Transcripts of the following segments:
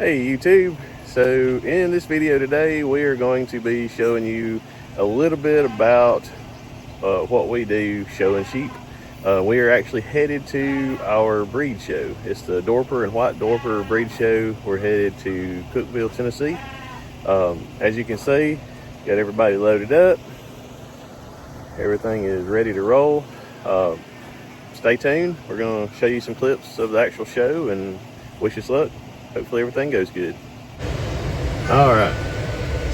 Hey YouTube, so in this video today we are going to be showing you a little bit about what we do showing sheep. We are actually headed to our breed show. It's the Dorper and White Dorper breed show. We're headed to Cookeville, Tennessee. As you can see, got everybody loaded up. Everything is ready to roll. Stay tuned. We're going to show you some clips of the actual show and wish us luck. Hopefully everything goes good. All right,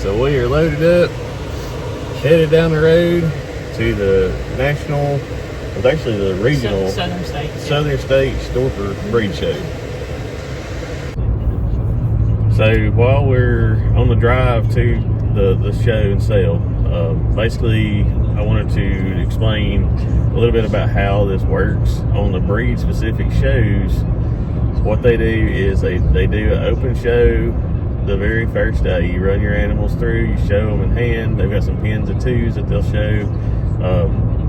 so we are loaded up, headed down the road to the national, it's actually the regional Southern States Dorper breed show. So while we're on the drive to the show and sale, basically I wanted to explain a little bit about how this works on the breed specific shows. What they do is they do an open show the very first day. You run your animals through, you show them in hand. They've got some pins and twos that they'll show.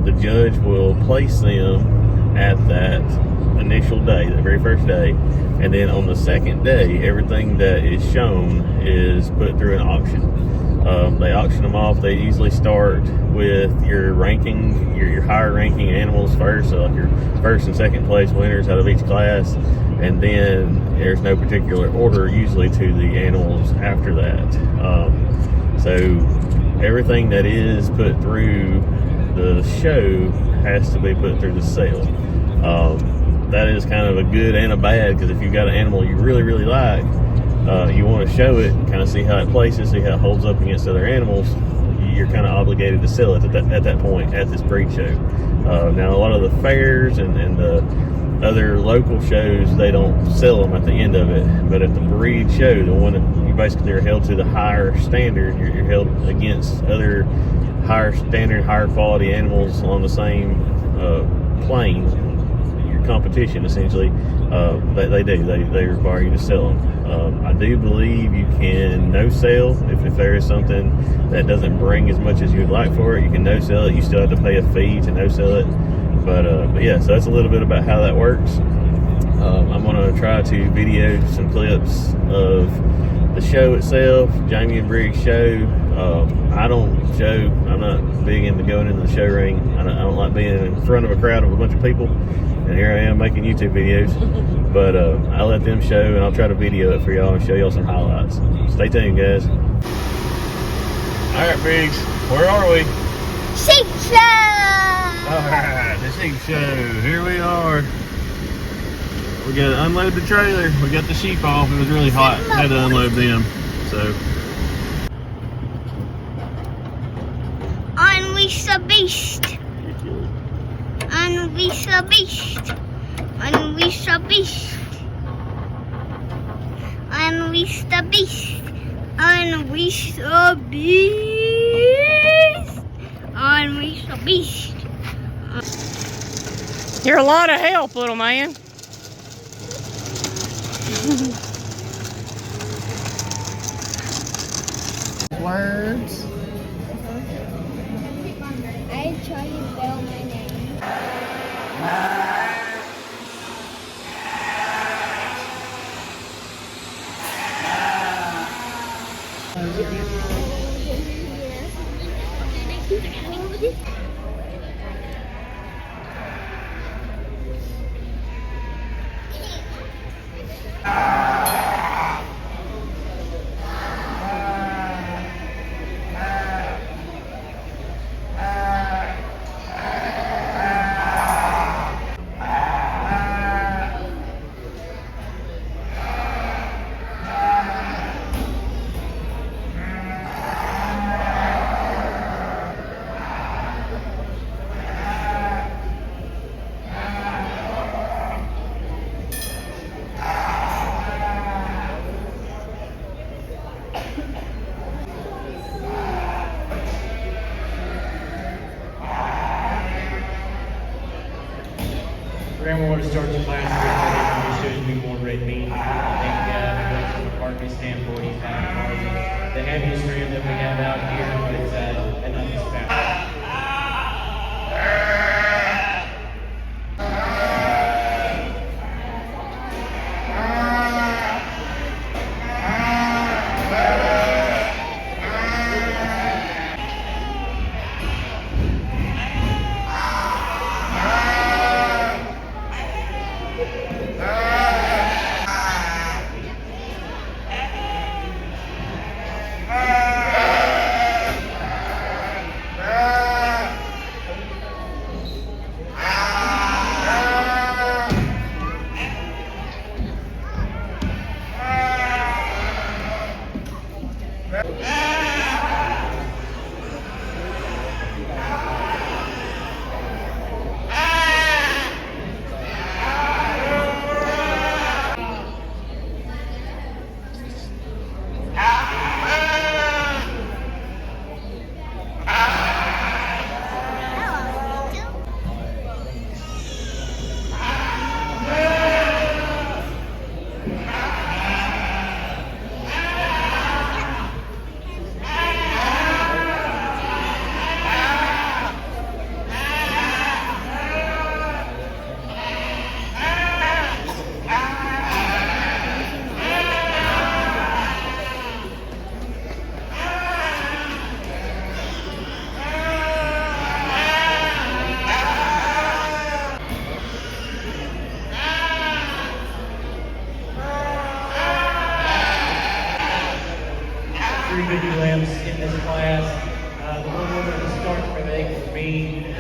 The judge will place them at that initial day, the very first day. And then on the second day, everything that is shown is put through an auction. They auction them off. They usually start with your ranking, your higher ranking animals first, so like your first and second place winners out of each class. And then there's no particular order usually to the animals after that. So everything that is put through the show has to be put through the sale. That is kind of a good and a bad, because if you've got an animal you really like, you want to show it, kind of see how it places, see how it holds up against other animals, you're kind of obligated to sell it at that point at this breed show. Now a lot of the fairs and the other local shows, they don't sell them at the end of it, but at the breed show, the one that you basically are held to the higher standard, you're held against other higher standard, higher quality animals on the same plane, your competition essentially. They require you to sell them. I do believe you can no sell if there is something that doesn't bring as much as you would like for it. You can no sell it. You still have to pay a fee to no sell it. But yeah, so that's a little bit about how that works. I'm going to try to video some clips of the show itself, Jamie and Briggs show. I don't show, I'm not big into going into the show ring. I don't like being in front of a crowd of a bunch of people. And here I am making YouTube videos. But I let them show, and I'll try to video it for y'all and show y'all some highlights. Stay tuned, guys. All right, Briggs, where are we? Sheep show! Alright, the sheep show. Here we are. We got to unload the trailer. We got the sheep off. It was really hot. Had to unload them. So. Unleash the beast. Unleash the beast. Unleash the beast. Unleash the beast. Unleash the beast. Unleash the beast. You're a lot of help, little man. Words. I try to spell my name. Grandma want to start the class with shows newborn red meat. I think from a carcass standpoint, he's kind of the heaviest ram that we have out here, but it's enough to spout. 3 baby lambs in this class. The one woman to start for the egg for me.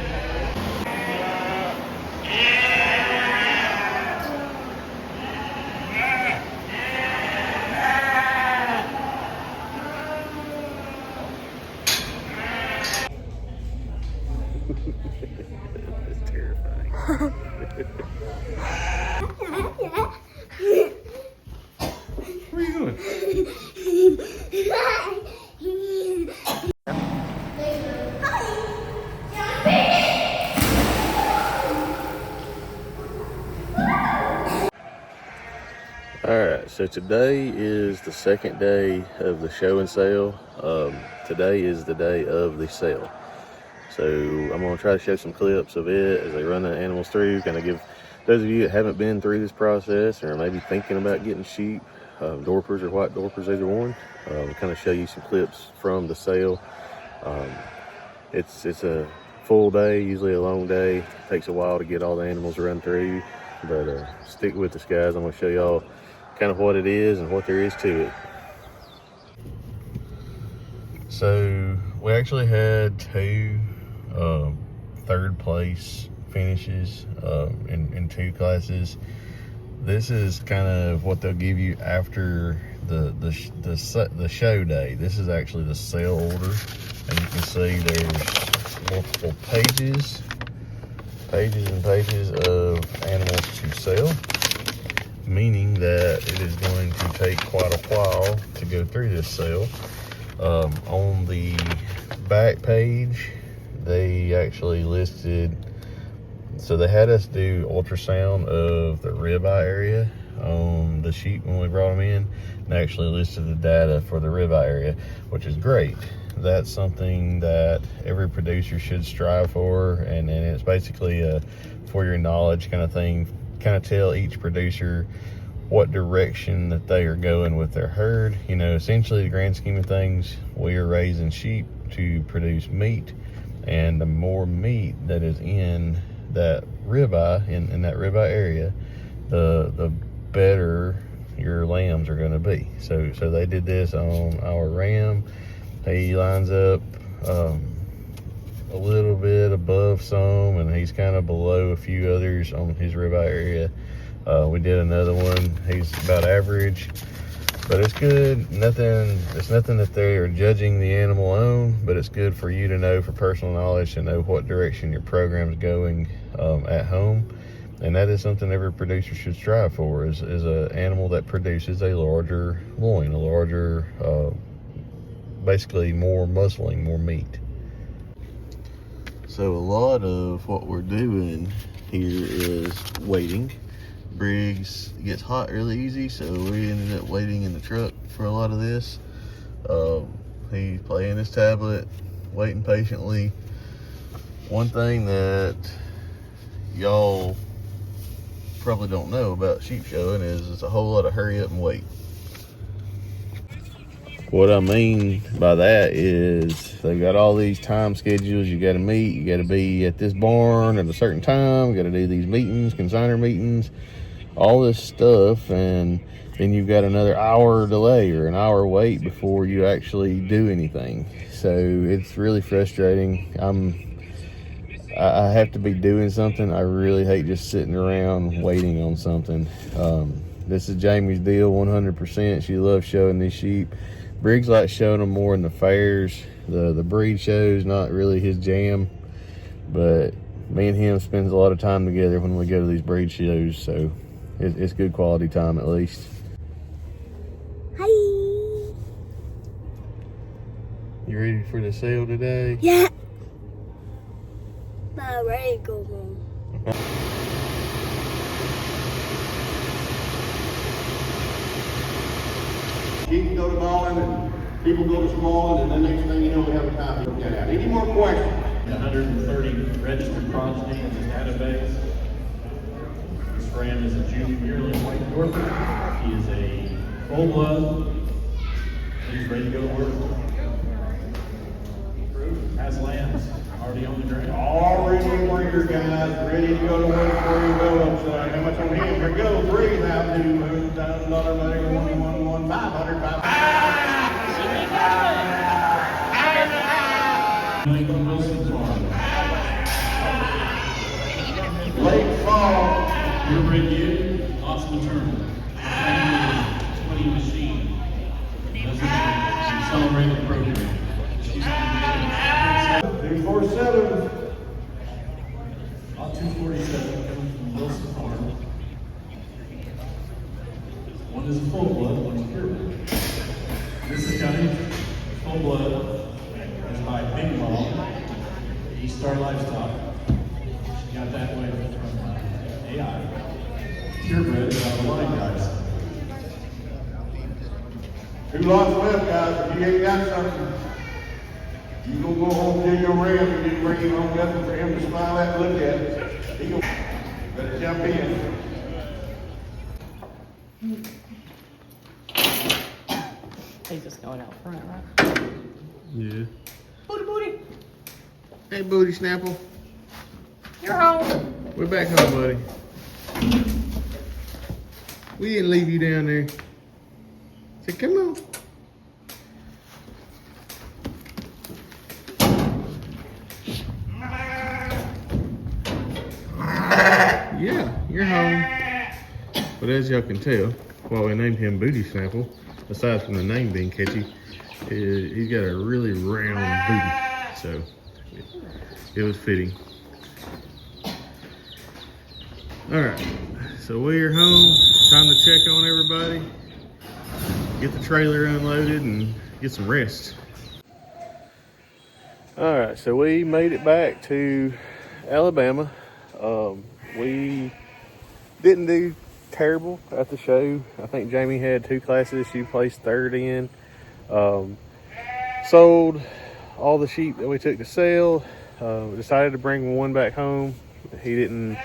That's terrifying. Where are you going? Alright, so today is the second day of the show and sale. Today is the day of the sale. So I'm going to try to show some clips of it as they run the animals through, kind of give those of you that haven't been through this process or maybe thinking about getting sheep, Dorpers or White Dorpers, either one, kind of show you some clips from the sale. It's a full day, usually a long day. It takes a while to get all the animals run through, but stick with us, guys. I'm going to show y'all kind of what it is and what there is to it. So we actually had two third place finishes in two classes. This is kind of what they'll give you after the show day. This is actually the sale order, and you can see there's multiple pages and pages of animals to sell, meaning that it is going to take quite a while to go through this sale. On the back page, they actually listed, so they had us do ultrasound of the ribeye area on the sheep when we brought them in, and they actually listed the data for the ribeye area, which is great. That's something that every producer should strive for, and it's basically a for your knowledge kind of thing, kind of tell each producer what direction that they are going with their herd. You know, essentially the grand scheme of things, we are raising sheep to produce meat, and the more meat that is in that ribeye, in that ribeye area, the better your lambs are going to be. So they did this on our ram. He lines up a little bit above some, and he's kind of below a few others on his ribeye area. We did another one. He's about average, but it's good. It's nothing that they are judging the animal on, but it's good for you to know, for personal knowledge, to know what direction your program is going at home. And that is something every producer should strive for, is an animal that produces a larger loin, a larger, basically more muscling, more meat. So a lot of what we're doing here is waiting. Briggs gets hot really easy, so we ended up waiting in the truck for a lot of this. He's playing his tablet, waiting patiently. One thing that y'all probably don't know about sheep showing is it's a whole lot of hurry up and wait. What I mean by that is they've got all these time schedules you got to meet. You got to be at this barn at a certain time. You got to do these meetings, consignor meetings, all this stuff, and then you've got another hour delay or an hour wait before you actually do anything. So it's really frustrating. I have to be doing something. I really hate just sitting around waiting on something. This is Jamie's deal 100%. She loves showing these sheep. Briggs likes showing them more in the fairs. The breed shows, not really his jam, but me and him spends a lot of time together when we go to these breed shows, so it's good quality time at least. Hi. You ready for the sale today? Yeah. I'm ready to go home. Sheep go to Ballin and people go to Smallin, and then next thing you know, we have a time to get out. Any more questions? 130 registered progeny in the database. This ram is a junior yearling White Dorper. He is a full blood. He's ready to go to work. Has lambs already on the ground. Already a breeder, guys, ready to go to work for you. Go upside. How much on him? Here we go. $3,000, $1,000, $500. Lincoln Wilson Farm. Lake Fall. Purebred ewe, Austin Turner. 20 machine. Celebrate the program. She's on the 247. 247 coming from Wilson Farm. One is a full blood, one's a purebred. This is coming full blood. Is by Big Mom, East Star Livestock. She got that way from AI. Purebred is on the line, guys. Two lots left, guys. If you ain't got something, you gonna go home to your ram and just bring him home, nothing for him to smile at and look at. He gonna better jump in. He's just going out front, right? Yeah. Booty, booty. Hey, Booty Snapple. You're home. We're back home, buddy. We didn't leave you down there. Say, come on. Yeah, you're home. But as y'all can tell, while we named him Booty Snapple, aside from the name being catchy, he's got a really round booty. So it was fitting. All right, so we're home. Time to check on everybody, get the trailer unloaded, and get some rest. All right, so we made it back to Alabama. We didn't do terrible at the show. I think Jamie had 2 classes she placed 3rd in. Sold all the sheep that we took to sell. Decided to bring one back home. He didn't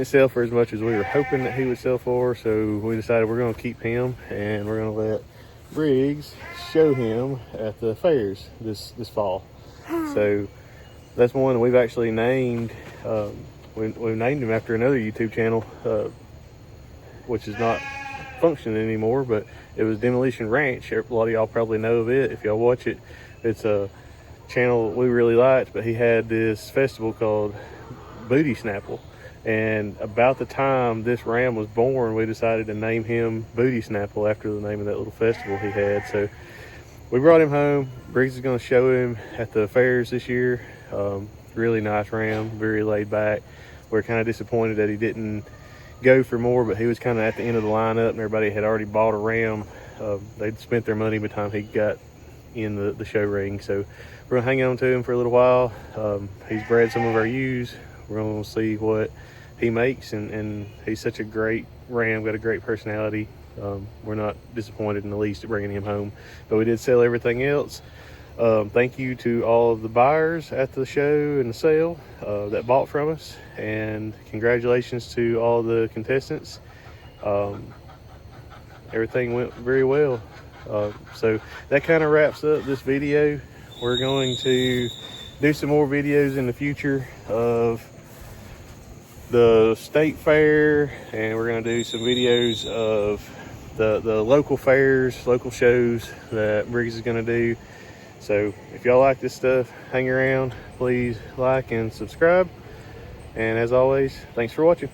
sell for as much as we were hoping that he would sell for, so we decided we're going to keep him and we're going to let Briggs show him at the fairs this fall. So that's one that we've actually named. We've named him after another YouTube channel, which is not functioning anymore, but it was Demolition Ranch. A lot of y'all probably know of it if y'all watch it. It's a channel we really liked, but he had this festival called Booty Snapple. And about the time this ram was born, we decided to name him Booty Snapple after the name of that little festival he had. So we brought him home. Briggs is going to show him at the fairs this year. Really nice ram, very laid back. We're kind of disappointed that he didn't go for more, but he was kind of at the end of the lineup and everybody had already bought a ram. They'd spent their money by the time he got in the show ring. So we're going to hang on to him for a little while. He's bred some of our ewes. We're going to see what he makes, and he's such a great ram, got a great personality. We're not disappointed in the least at bringing him home, but we did sell everything else. Thank you to all of the buyers at the show and the sale that bought from us, and congratulations to all the contestants. Everything went very well. So that kind of wraps up this video. We're going to do some more videos in the future of the state fair, and we're going to do some videos of the local fairs, local shows that Briggs is going to do. So if y'all like this stuff, hang around, please like and subscribe, and as always, thanks for watching.